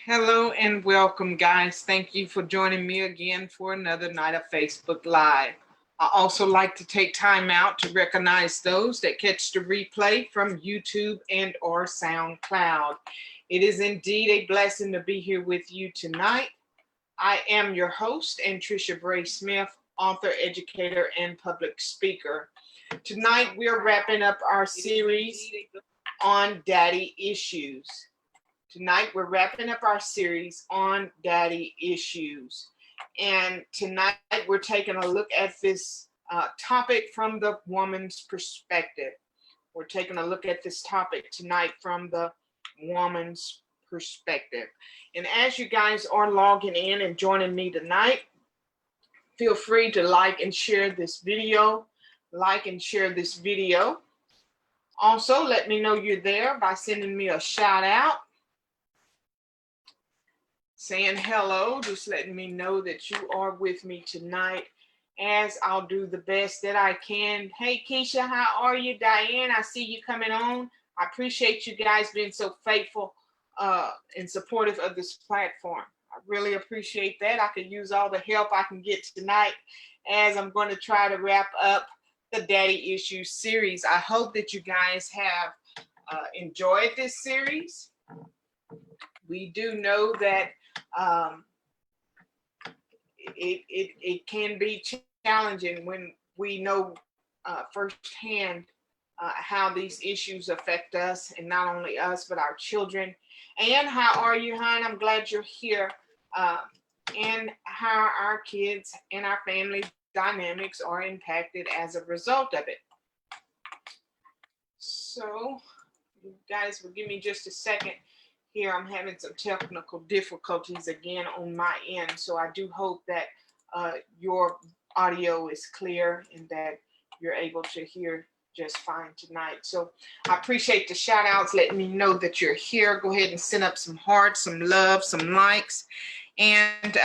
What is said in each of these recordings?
Hello and welcome, guys. Thank you for joining me again for another night of Facebook Live. I also like to take time out to recognize those that catch the replay from YouTube and or SoundCloud. It is indeed a blessing to be here with you tonight. I am your host, Tricia Bray Smith, author, educator, and public speaker. Tonight, we are wrapping up our series on daddy issues. Tonight, we're wrapping up our series on daddy issues. And tonight, we're taking a look at this topic from the woman's perspective. We're taking a look at this topic tonight from the woman's perspective. And as you guys are logging in and joining me tonight, feel free to like and share this video. Like and share this video. Also, let me know you're there by sending me a shout out. Saying hello, just letting me know that you are with me tonight as I'll do the best that I can. Hey, Keisha, how are you? Diane, I see you coming on. I appreciate you guys being so faithful and supportive of this platform. I really appreciate that. I could use all the help I can get tonight as I'm going to try to wrap up the Daddy Issues series. I hope that you guys have enjoyed this series. We do know that it can be challenging when we know firsthand how these issues affect us, and not only us, but our children. And how are you, hon? I'm glad you're here. And how our kids and our family dynamics are impacted as a result of it. So, you guys will give me just a second. Here, I'm having some technical difficulties again on my end, so I do hope that your audio is clear and that you're able to hear just fine tonight. So I appreciate the shout outs, letting me know that you're here. Go ahead and send up some hearts, some love, some likes, and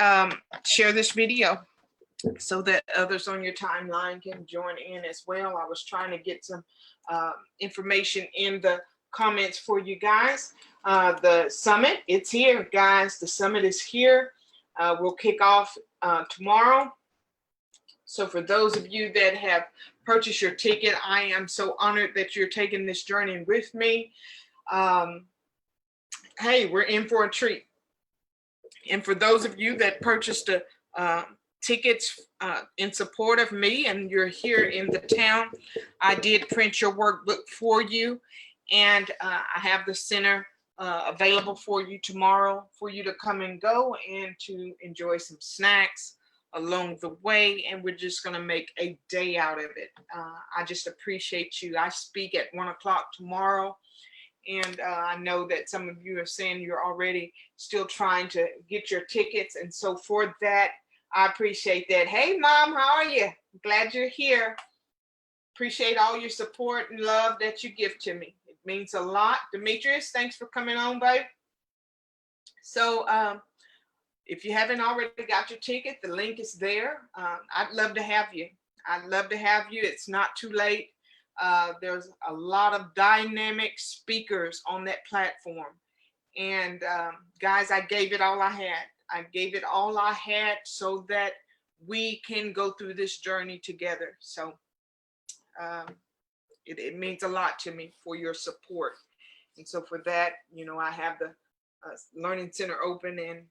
share this video so that others on your timeline can join in as well. I was trying to get some information in the comments for you guys. The summit, it's here, guys. The summit is here. We'll kick off tomorrow. So for those of you that have purchased your ticket, I am so honored that you're taking this journey with me. Hey, we're in for a treat. And for those of you that purchased the tickets in support of me and you're here in the town, I did print your workbook for you. And I have the center available for you tomorrow for you to come and go and to enjoy some snacks along the way. And we're just going to make a day out of it. I just appreciate you. I speak at 1 o'clock tomorrow. And I know that some of you are saying you're already still trying to get your tickets. And so for that, I appreciate that. Hey, Mom, how are you? Glad you're here. Appreciate all your support and love that you give to me. It means a lot. Demetrius, thanks for coming on, babe. So if you haven't already got your ticket, the link is there. I'd love to have you. I'd love to have you. It's not too late. There's a lot of dynamic speakers on that platform. And guys, I gave it all I had. I gave it all I had so that we can go through this journey together. So it means a lot to me for your support. And so for that, you know, I have the Learning Center open and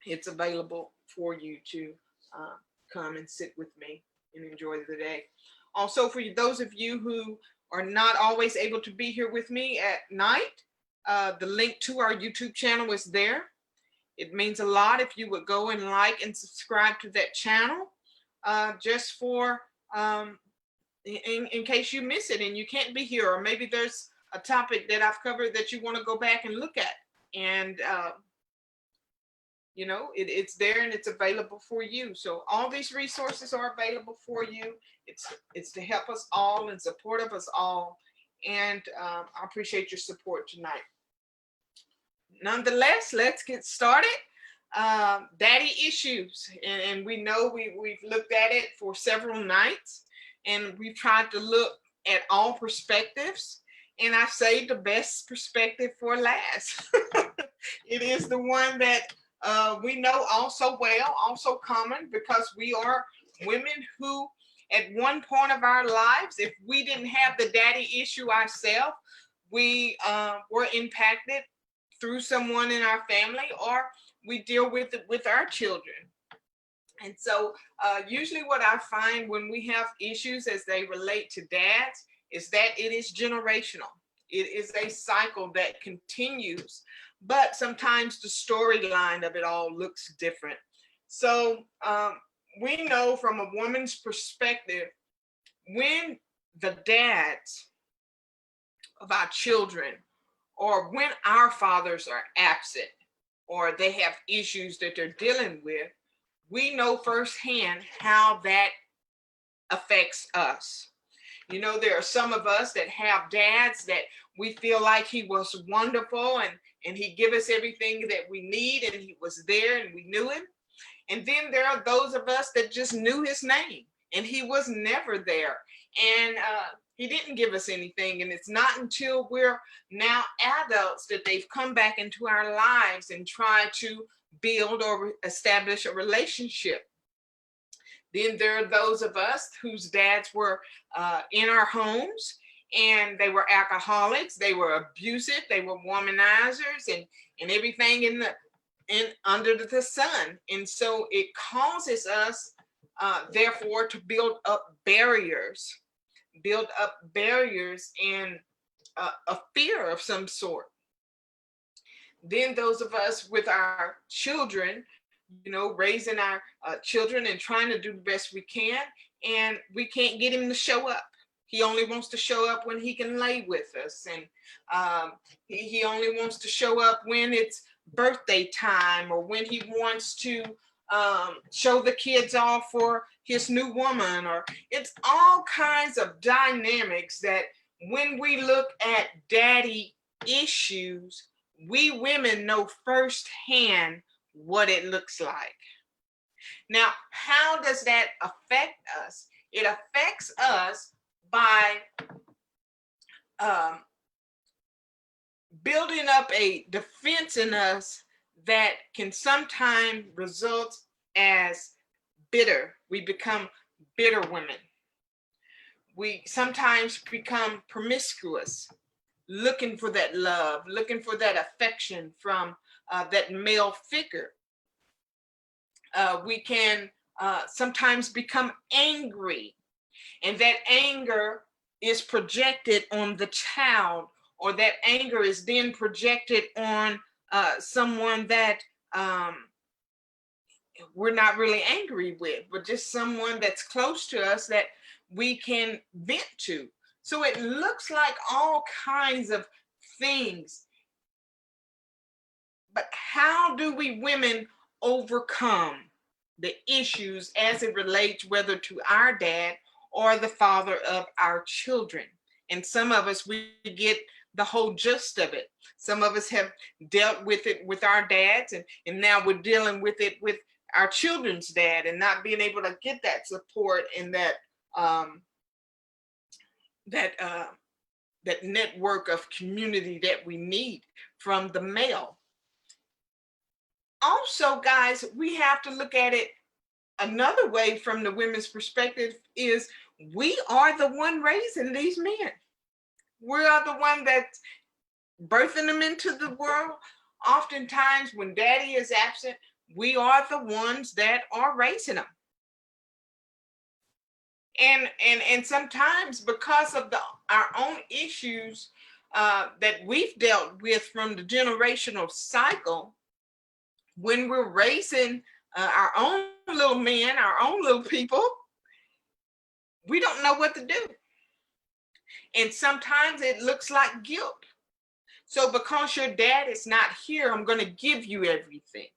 it's available for you to come and sit with me and enjoy the day. Also, for those of you who are not always able to be here with me at night, the link to our YouTube channel is there. It means a lot if you would go and like and subscribe to that channel just for in case you miss it and you can't be here, or maybe there's a topic that I've covered that you want to go back and look at. And you know, it's there and it's available for you. So all these resources are available for you. It's to help us all and support of us all. And I appreciate your support tonight. Nonetheless, let's get started. Daddy issues. And we know we've looked at it for several nights. And we've tried to look at all perspectives. And I saved the best perspective for last. It is the one that we know also well, also common, because we are women who, at one point of our lives, if we didn't have the daddy issue ourselves, we were impacted through someone in our family, or we deal with it with our children. And so usually what I find when we have issues as they relate to dads is that it is generational. It is a cycle that continues, but sometimes the storyline of it all looks different. So we know from a woman's perspective, when the dads of our children, or when our fathers are absent, or they have issues that they're dealing with, we know firsthand how that affects us. You know, there are some of us that have dads that we feel like he was wonderful, and he give us everything that we need, and he was there and we knew him. And then there are those of us that just knew his name and he was never there. And he didn't give us anything. And it's not until we're now adults that they've come back into our lives and try to build or establish a relationship. Then there are those of us whose dads were in our homes, and they were alcoholics, they were abusive, they were womanizers, and everything in under the sun. And so it causes us, therefore, to build up barriers and a fear of some sort. Then those of us with our children, you know, raising our children and trying to do the best we can, and we can't get him to show up. He only wants to show up when he can lay with us, and he only wants to show up when it's birthday time, or when he wants to show the kids off for his new woman. Or it's all kinds of dynamics that when we look at daddy issues, we women know firsthand what it looks like. Now, how does that affect us? It affects us by building up a defense in us that can sometimes result as bitter. We become bitter women. We sometimes become promiscuous, looking for that love, looking for that affection from that male figure. We can sometimes become angry, and that anger is projected on the child, or that anger is then projected on someone that we're not really angry with, but just someone that's close to us that we can vent to. So it looks like all kinds of things. But how do we women overcome the issues as it relates whether to our dad or the father of our children? And some of us, we get the whole gist of it. Some of us have dealt with it with our dads, and now we're dealing with it with our children's dad, and not being able to get that support and that network of community that we need from the male. Also, guys, we have to look at it another way from the women's perspective, is we are the one raising these men. We are the one that's birthing them into the world. Oftentimes when daddy is absent, we are the ones that are raising them. And sometimes because of our own issues that we've dealt with from the generational cycle, when we're raising our own little men, our own little people, we don't know what to do. And sometimes it looks like guilt. So because your dad is not here, I'm going to give you everything.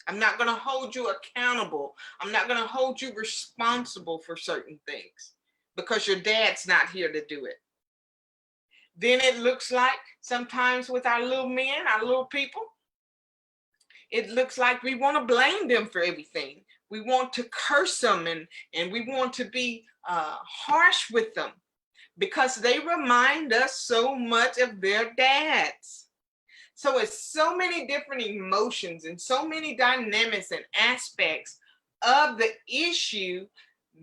I'm not going to hold you accountable. I'm not going to hold you responsible for certain things because your dad's not here to do it. Then it looks like sometimes with our little men, our little people, it looks like we want to blame them for everything. We want to curse them, and we want to be harsh with them because they remind us so much of their dads. So it's so many different emotions and so many dynamics and aspects of the issue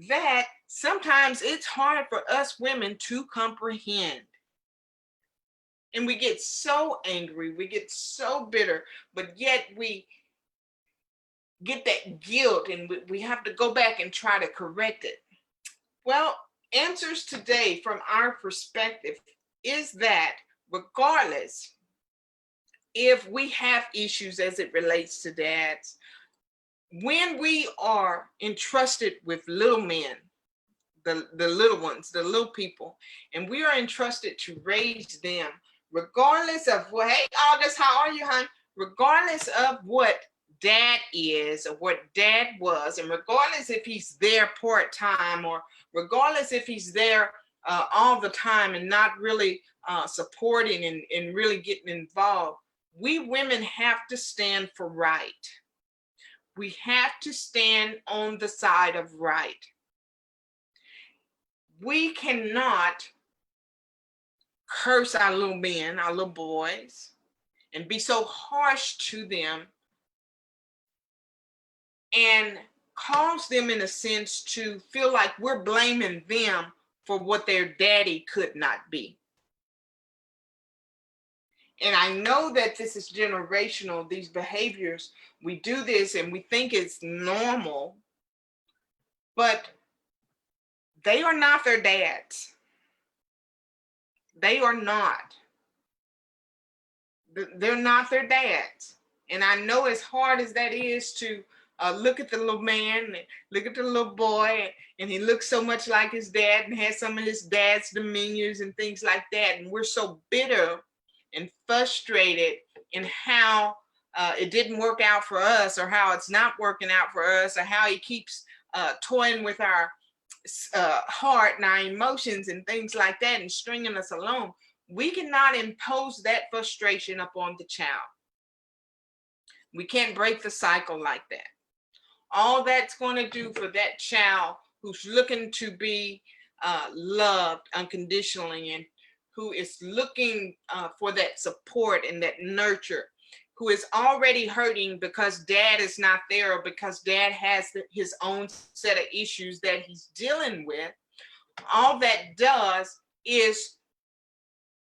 that sometimes it's hard for us women to comprehend. And we get so angry, we get so bitter, but yet we get that guilt and we have to go back and try to correct it. Well, answers today from our perspective is that regardless if we have issues as it relates to dads, when we are entrusted with little men, the little ones, the little people, and we are entrusted to raise them, regardless of what, hey, August, how are you, hon? Regardless of what dad is or what dad was, and regardless if he's there part-time or regardless if he's there all the time and not really supporting and really getting involved, we women have to stand for right. We have to stand on the side of right. We cannot curse our little men, our little boys, and be so harsh to them and cause them, in a sense, to feel like we're blaming them for what their daddy could not be. And I know that this is generational, these behaviors. We do this and we think it's normal, but they are not their dads. They are not. They're not their dads. And I know, as hard as that is to look at the little man, and look at the little boy, and he looks so much like his dad and has some of his dad's demeanors and things like that. And we're so bitter and frustrated in how it didn't work out for us, or how it's not working out for us, or how he keeps toying with our heart and our emotions and things like that and stringing us along. We cannot impose that frustration upon the child. We can't break the cycle like that. All that's going to do for that child who's looking to be loved unconditionally and who is looking for that support and that nurture, who is already hurting because dad is not there, or because dad has his own set of issues that he's dealing with, all that does is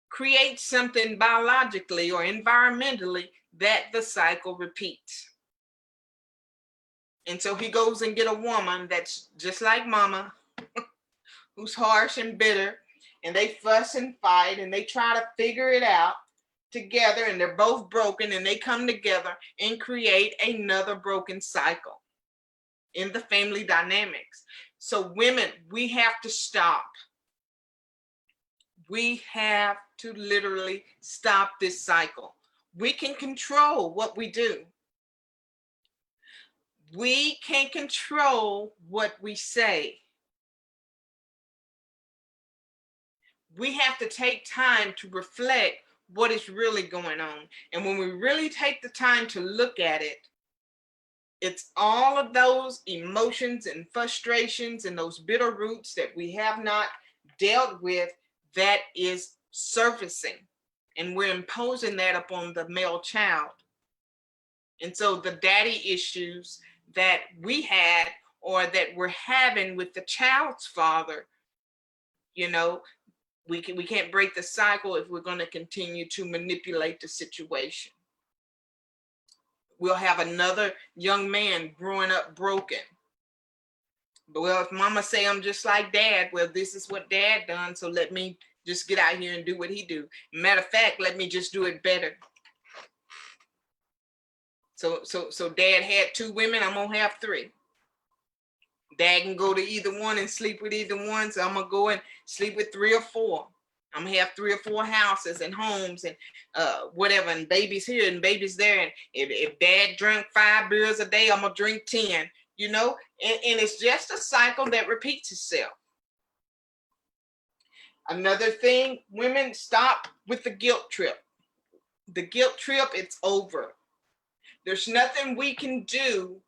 create something biologically or environmentally that the cycle repeats. And so he goes and get a woman that's just like mama, who's harsh and bitter, and they fuss and fight and they try to figure it out together, and they're both broken, and they come together and create another broken cycle in the family dynamics. So women, we have to stop. We have to literally stop this cycle. We can control what we do. We can control what we say. We have to take time to reflect what is really going on. And when we really take the time to look at it, it's all of those emotions and frustrations and those bitter roots that we have not dealt with that is surfacing. And we're imposing that upon the male child. And so the daddy issues that we had or that we're having with the child's father, you know, we can't break the cycle if we're going to continue to manipulate the situation. We'll have another young man growing up broken. But well, if mama say I'm just like dad, well, this is what dad done, so let me just get out here and do what he do. Matter of fact, let me just do it better. So dad had 2 women, I'm gonna have 3. Dad can go to either one and sleep with either one, so I'm gonna go and sleep with 3 or 4. I'm gonna have 3 or 4 houses and homes and whatever, and babies here and babies there. And if dad drank 5 beers a day, I'm gonna drink 10, you know, and it's just a cycle that repeats itself. Another thing, women, stop with the guilt trip. The guilt trip, it's over. There's nothing we can do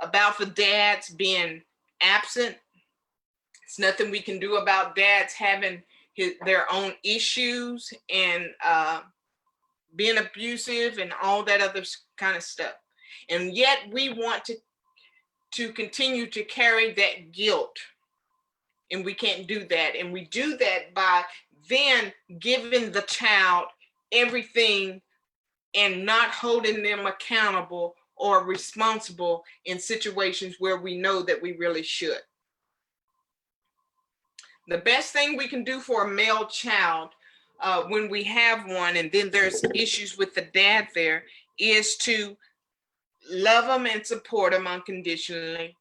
about the dads being absent. It's nothing we can do about dads having their own issues and being abusive and all that other kind of stuff. And yet we want to continue to carry that guilt. And we can't do that. And we do that by then giving the child everything and not holding them accountable or responsible in situations where we know that we really should. The best thing we can do for a male child when we have one, and then there's issues with the dad there, is to love them and support them unconditionally.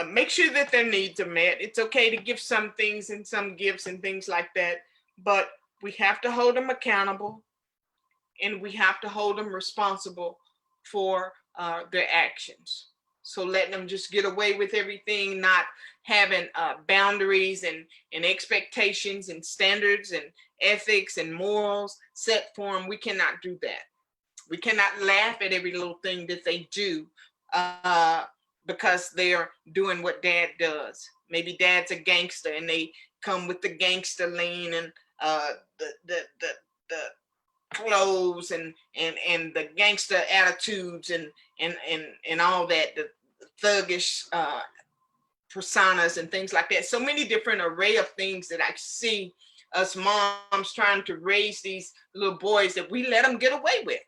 Make sure that their needs are met. It's okay to give some things and some gifts and things like that, but we have to hold them accountable, and we have to hold them responsible for their actions. So letting them just get away with everything, not having boundaries and expectations and standards and ethics and morals set for them, we cannot do that. We cannot laugh at every little thing that they do because they're doing what dad does. Maybe dad's a gangster and they come with the gangster lean and the clothes and the gangster attitudes and all that, the thuggish personas and things like that. So many different array of things that I see us moms trying to raise these little boys that we let them get away with.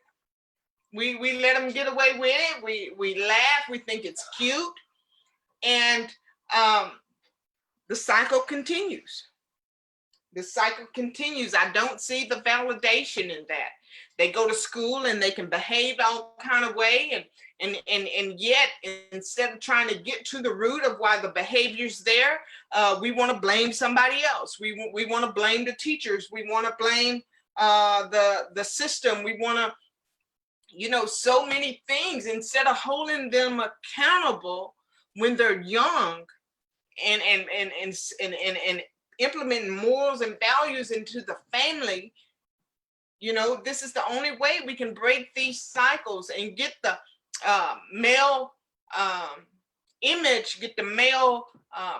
We let them get away with it. We laugh, we think it's cute, and the cycle continues. The cycle continues. I don't see the validation in that. They go to school and they can behave all kind of way, and yet instead of trying to get to the root of why the behavior's there, we want to blame somebody else. We want to blame the teachers. We want to blame the system. We want to, so many things, instead of holding them accountable when they're young and implementing morals and values into the family. This is the only way we can break these cycles and get the male image, get the male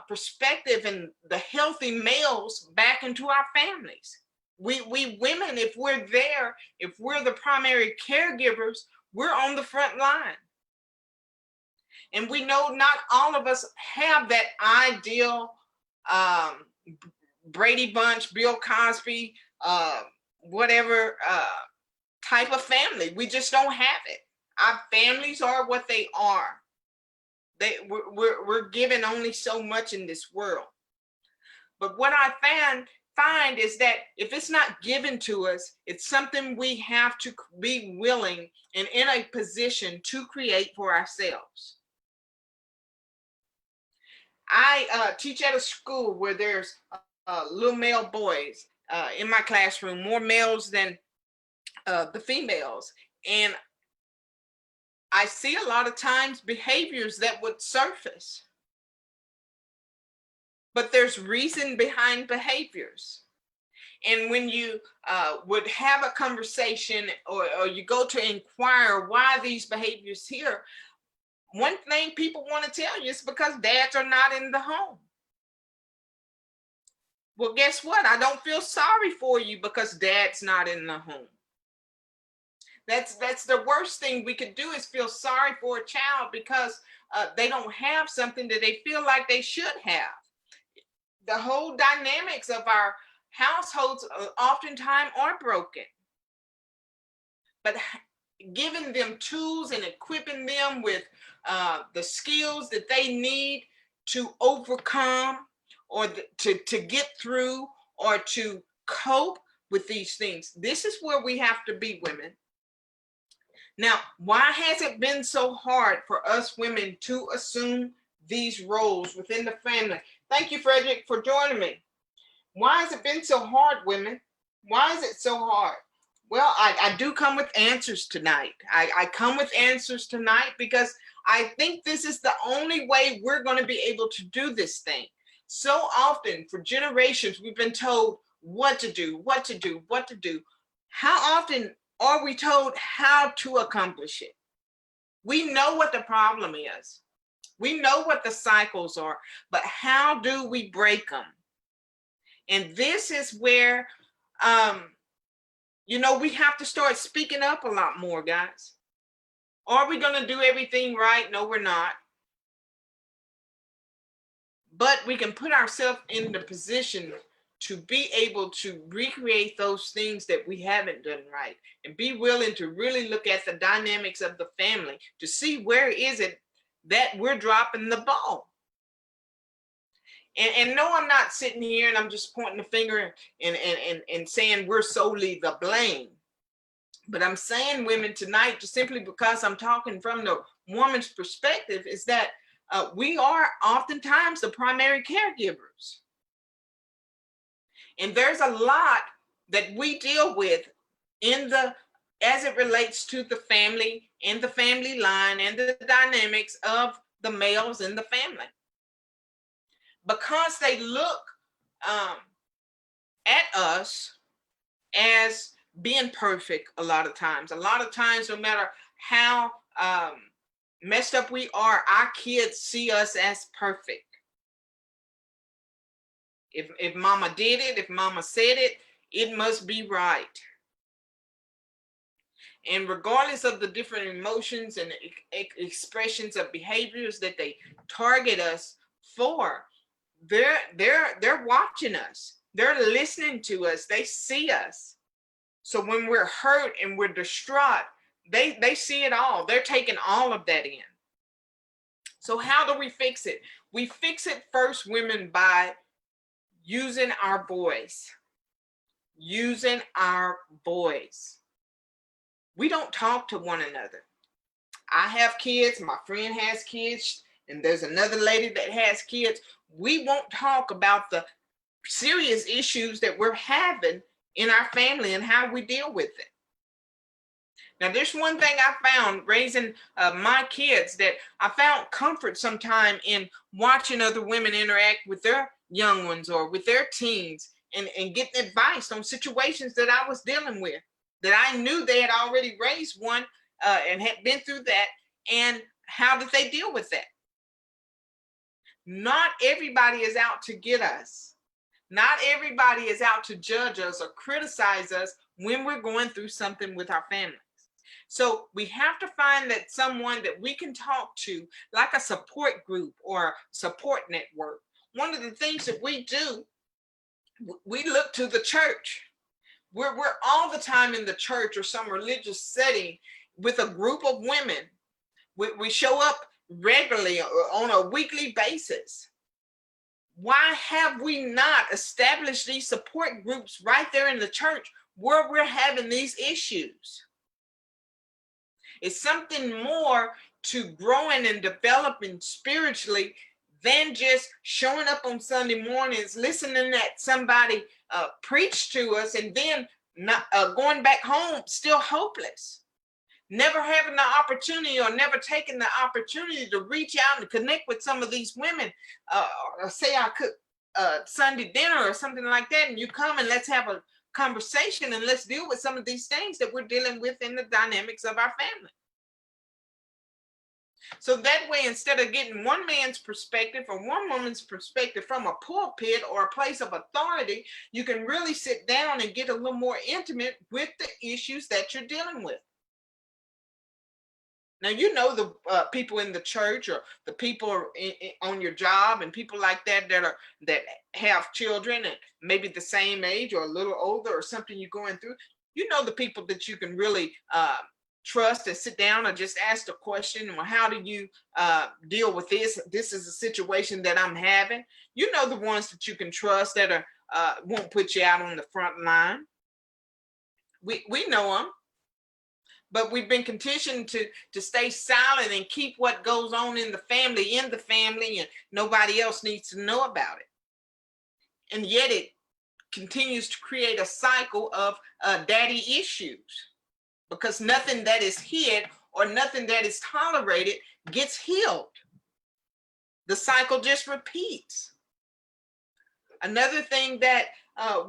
perspective and the healthy males back into our families. We women, if we're there, if we're the primary caregivers, we're on the front line. And we know not all of us have that ideal Brady Bunch, Bill Cosby, whatever type of family. We just don't have it. Our families are what they are. We're given only so much in this world. But what I find is that if it's not given to us, it's something we have to be willing and in a position to create for ourselves. I teach at a school where there's little male boys in my classroom, more males than the females. And I see a lot of times behaviors that would surface. But there's reason behind behaviors. And when you would have a conversation or you go to inquire why these behaviors here, one thing people want to tell you is because dads are not in the home. Well, guess what? I don't feel sorry for you because dad's not in the home. That's the worst thing we could do, is feel sorry for a child because they don't have something that they feel like they should have. The whole dynamics of our households oftentimes are broken. But giving them tools and equipping them with the skills that they need to overcome or to get through or to cope with these things. This is where we have to be, women. Now, why has it been so hard for us women to assume these roles within the family? Thank you, Frederick, for joining me. Why has it been so hard, women? Why is it so hard? Well, I do come with answers tonight. I come with answers tonight because I think this is the only way we're going to be able to do this thing. So often, for generations, we've been told what to do, what to do, what to do. How often are we told how to accomplish it? We know what the problem is. We know what the cycles are, but how do we break them? And this is where, We have to start speaking up a lot more, guys. Are we going to do everything right? No, we're not. But we can put ourselves in the position to be able to recreate those things that we haven't done right, and be willing to really look at the dynamics of the family to see where is it that we're dropping the ball. And no, I'm not sitting here and I'm just pointing the finger and saying we're solely the blame. But I'm saying, women, tonight, just simply because I'm talking from the woman's perspective, is that we are oftentimes the primary caregivers. And there's a lot that we deal with as it relates to the family and the family line and the dynamics of the males in the family. Because they look at us as being perfect a lot of times. A lot of times, no matter how messed up we are, our kids see us as perfect. If mama did it, if mama said it, it must be right. And regardless of the different emotions and expressions of behaviors that they target us for, they're watching us. They're listening to us. They see us. So when we're hurt and we're distraught, they see it all. They're taking all of that in. So how do we fix it? We fix it first, women, by using our voice. Using our voice. We don't talk to one another. I have kids, my friend has kids, and there's another lady that has kids. We won't talk about the serious issues that we're having in our family and how we deal with it. Now, there's one thing I found raising my kids, that I found comfort sometime in watching other women interact with their young ones or with their teens and getting advice on situations that I was dealing with, that I knew they had already raised one and had been through that, and how did they deal with that? Not everybody is out to get us. Not everybody is out to judge us or criticize us when we're going through something with our families. So we have to find that someone that we can talk to, like a support group or support network. One of the things that we do, we look to the church. We're all the time in the church or some religious setting with a group of women. We show up regularly on a weekly basis. Why have we not established these support groups right there in the church where we're having these issues? It's something more to growing and developing spiritually than just showing up on Sunday mornings, listening at somebody preach to us, and then not going back home still hopeless. Never having the opportunity or never taking the opportunity to reach out and connect with some of these women. Or say I cook Sunday dinner or something like that, and you come and let's have a conversation and let's deal with some of these things that we're dealing with in the dynamics of our family. So that way, instead of getting one man's perspective or one woman's perspective from a pulpit or a place of authority, you can really sit down and get a little more intimate with the issues that you're dealing with. Now, the people in the church or the people on your job and people like that that have children and maybe the same age or a little older or something you're going through. The people that you can really trust and sit down or just ask the question, well, how do you deal with this? This is a situation that I'm having. The ones that you can trust that are won't put you out on the front line. We know them. But we've been conditioned to stay silent and keep what goes on in the family, and nobody else needs to know about it. And yet it continues to create a cycle of daddy issues, because nothing that is hid or nothing that is tolerated gets healed. The cycle just repeats. Another thing that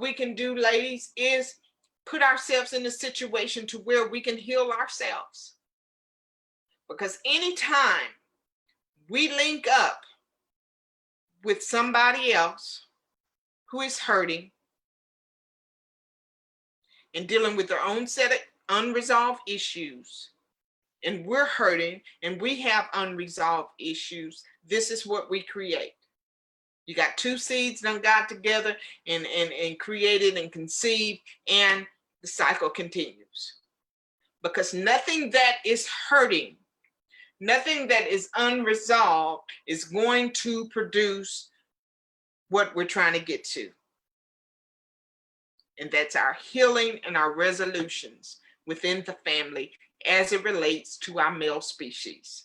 we can do, ladies, is put ourselves in a situation to where we can heal ourselves. Because anytime we link up with somebody else who is hurting, and dealing with their own set of unresolved issues, and we're hurting and we have unresolved issues, this is what we create. You got two seeds done got together and created and conceived, and the cycle continues. Because nothing that is hurting, nothing that is unresolved is going to produce what we're trying to get to. And that's our healing and our resolutions within the family as it relates to our male species.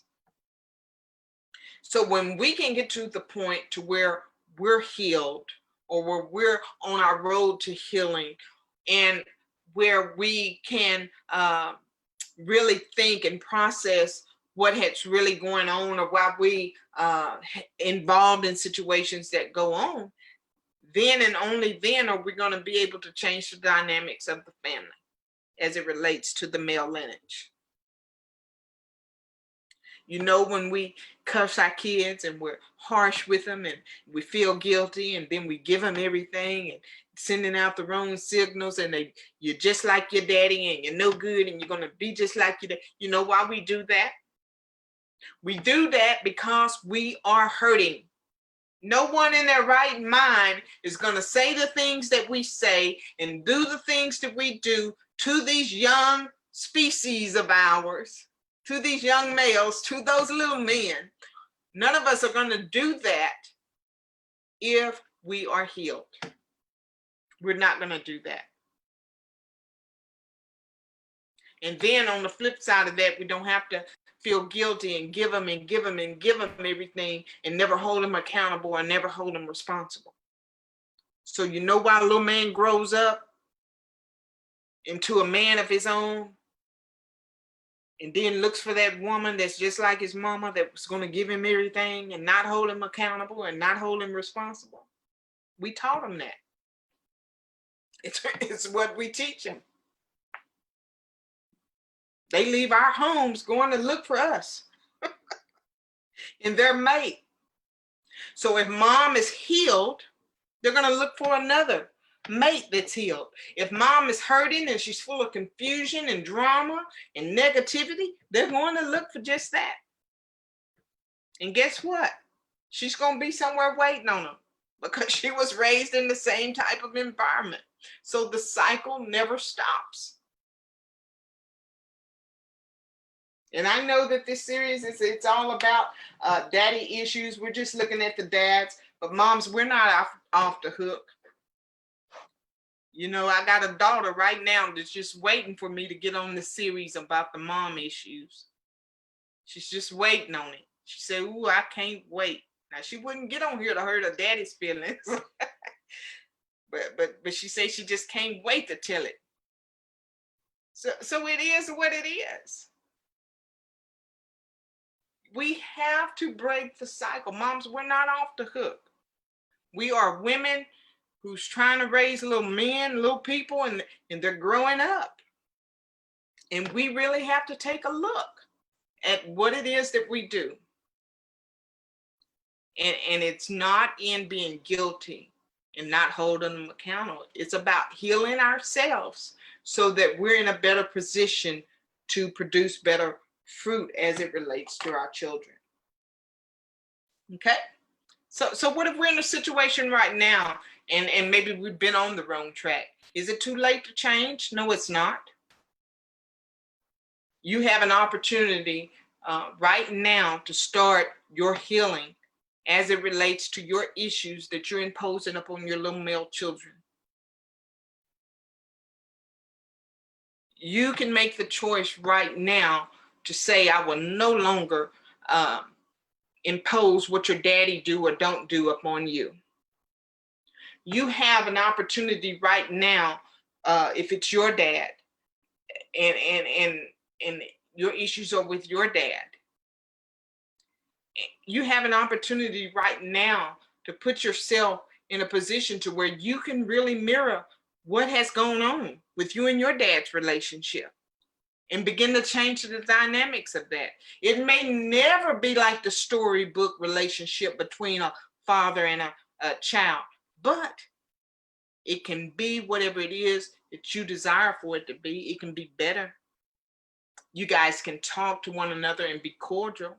So when we can get to the point to where we're healed, or where we're on our road to healing, and where we can really think and process what has really going on, or why we involved in situations that go on, then and only then are we going to be able to change the dynamics of the family as it relates to the male lineage. You know, when we cuss our kids and we're harsh with them and we feel guilty, and then we give them everything and sending out the wrong signals, and you're just like your daddy and you're no good and you're going to be just like your dad. You know why we do that? We do that because we are hurting. No one in their right mind is going to say the things that we say and do the things that we do to these young species of ours, to these young males, to those little men. None of us are going to do that if we are healed. We're not going to do that. And then on the flip side of that, we don't have to feel guilty and give them and give them and give them everything and never hold them accountable and never hold them responsible. So you know why a little man grows up into a man of his own, and then looks for that woman that's just like his mama, that was going to give him everything and not hold him accountable and not hold him responsible? We taught him that. It's what we teach them. They leave our homes going to look for us and their mate. So if mom is healed, they're going to look for another mate that's healed. If mom is hurting and she's full of confusion and drama and negativity, they're going to look for just that. And guess what? She's going to be somewhere waiting on them because she was raised in the same type of environment. So the cycle never stops. And I know that this series it's all about daddy issues. We're just looking at the dads, but moms, we're not off the hook. You know, I got a daughter right now that's just waiting for me to get on the series about the mom issues. She's just waiting on it. She said, "Ooh, I can't wait." Now she wouldn't get on here to hurt her daddy's feelings, but she said she just can't wait to tell it. So it is what it is. We have to break the cycle. Moms, we're not off the hook. We are women who's trying to raise little men, little people, and they're growing up. And we really have to take a look at what it is that we do. And it's not in being guilty and not holding them accountable. It's about healing ourselves so that we're in a better position to produce better fruit as it relates to our children. Okay? So what if we're in a situation right now and maybe we've been on the wrong track? Is it too late to change? No, it's not. You have an opportunity right now to start your healing as it relates to your issues that you're imposing upon your little male children. You can make the choice right now to say, I will no longer impose what your daddy do or don't do upon you. You have an opportunity right now, if it's your dad and your issues are with your dad, you have an opportunity right now to put yourself in a position to where you can really mirror what has gone on with you and your dad's relationship and begin to change the dynamics of that. It may never be like the storybook relationship between a father and a child, but it can be whatever it is that you desire for it to be. It can be better. You guys can talk to one another and be cordial.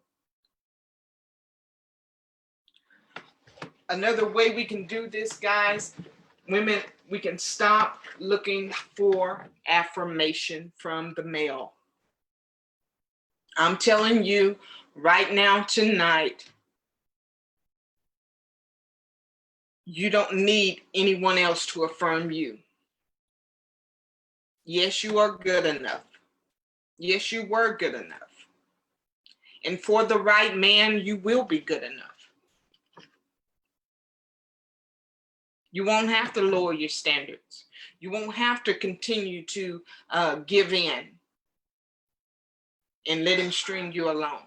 Another way we can do this, guys, women, we can stop looking for affirmation from the male. I'm telling you right now, tonight, you don't need anyone else to affirm you. Yes, you are good enough. Yes, you were good enough. And for the right man, you will be good enough. You won't have to lower your standards. You won't have to continue to give in and let him string you along.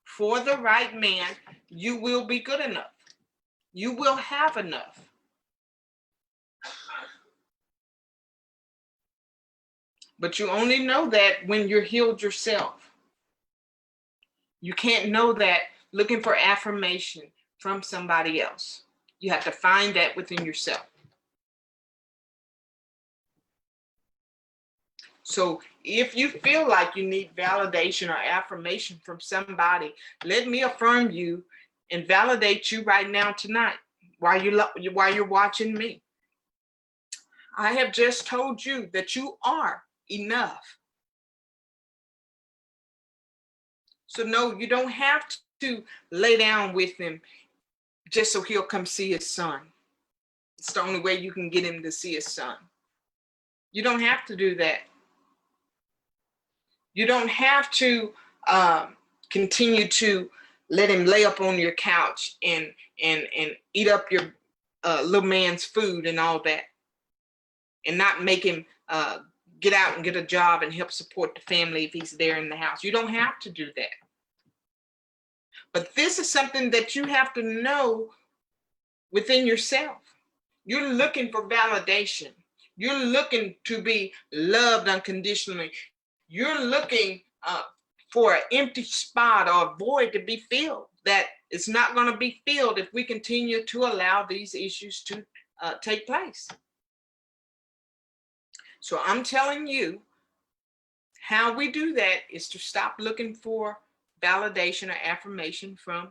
For the right man, you will be good enough. You will have enough. But you only know that when you're healed yourself. You can't know that looking for affirmation from somebody else. You have to find that within yourself. So if you feel like you need validation or affirmation from somebody, let me affirm you and validate you right now tonight while you're watching me. I have just told you that you are enough. So no, you don't have to lay down with him just so he'll come see his son. It's the only way you can get him to see his son. You don't have to do that. You don't have to continue to let him lay up on your couch and eat up your little man's food and all that, and not make him get out and get a job and help support the family if he's there in the house. You don't have to do that. But this is something that you have to know within yourself. You're looking for validation. You're looking to be loved unconditionally. You're looking for an empty spot or a void to be filled that it's not going to be filled if we continue to allow these issues to take place. So I'm telling you, how we do that is to stop looking for validation or affirmation from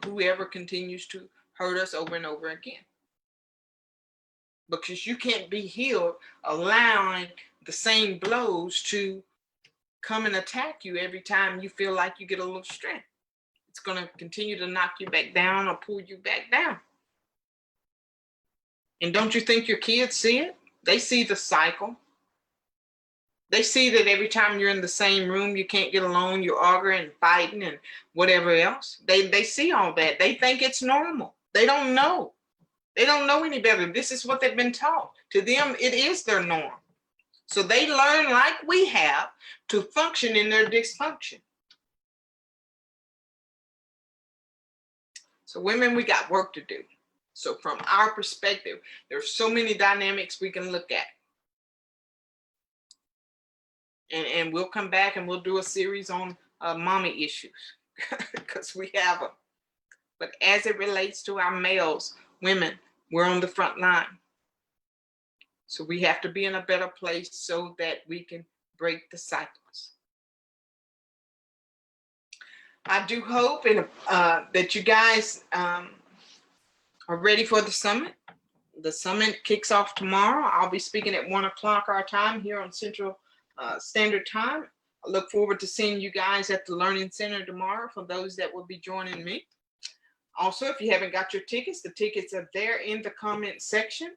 whoever continues to hurt us over and over again. Because you can't be healed allowing the same blows to come and attack you every time you feel like you get a little strength. It's going to continue to knock you back down or pull you back down. And don't you think your kids see it? They see the cycle. They see that every time you're in the same room, you can't get along, you're arguing and fighting and whatever else. They see all that. They think it's normal. They don't know. They don't know any better. This is what they've been taught. To them, it is their norm. So they learn, like we have, to function in their dysfunction. So women, we got work to do. So from our perspective, there's so many dynamics we can look at. And we'll come back and we'll do a series on mommy issues because we have them. But as it relates to our males, women, we're on the front line. So we have to be in a better place so that we can break the cycles. I do hope that you guys are ready for the summit. The summit kicks off tomorrow. I'll be speaking at 1 o'clock our time here on Central Standard Time. I look forward to seeing you guys at the Learning Center tomorrow for those that will be joining me. Also, if you haven't got your tickets, the tickets are there in the comment section.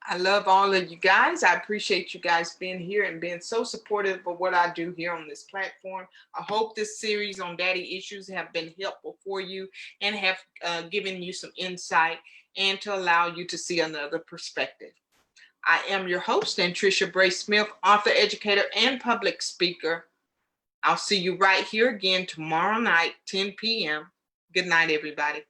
I love all of you guys. I appreciate you guys being here and being so supportive of what I do here on this platform. I hope this series on daddy issues have been helpful for you and have given you some insight and to allow you to see another perspective. I am your host, Tricia Bray Smith, author, educator, and public speaker. I'll see you right here again tomorrow night, 10 p.m. Good night, everybody.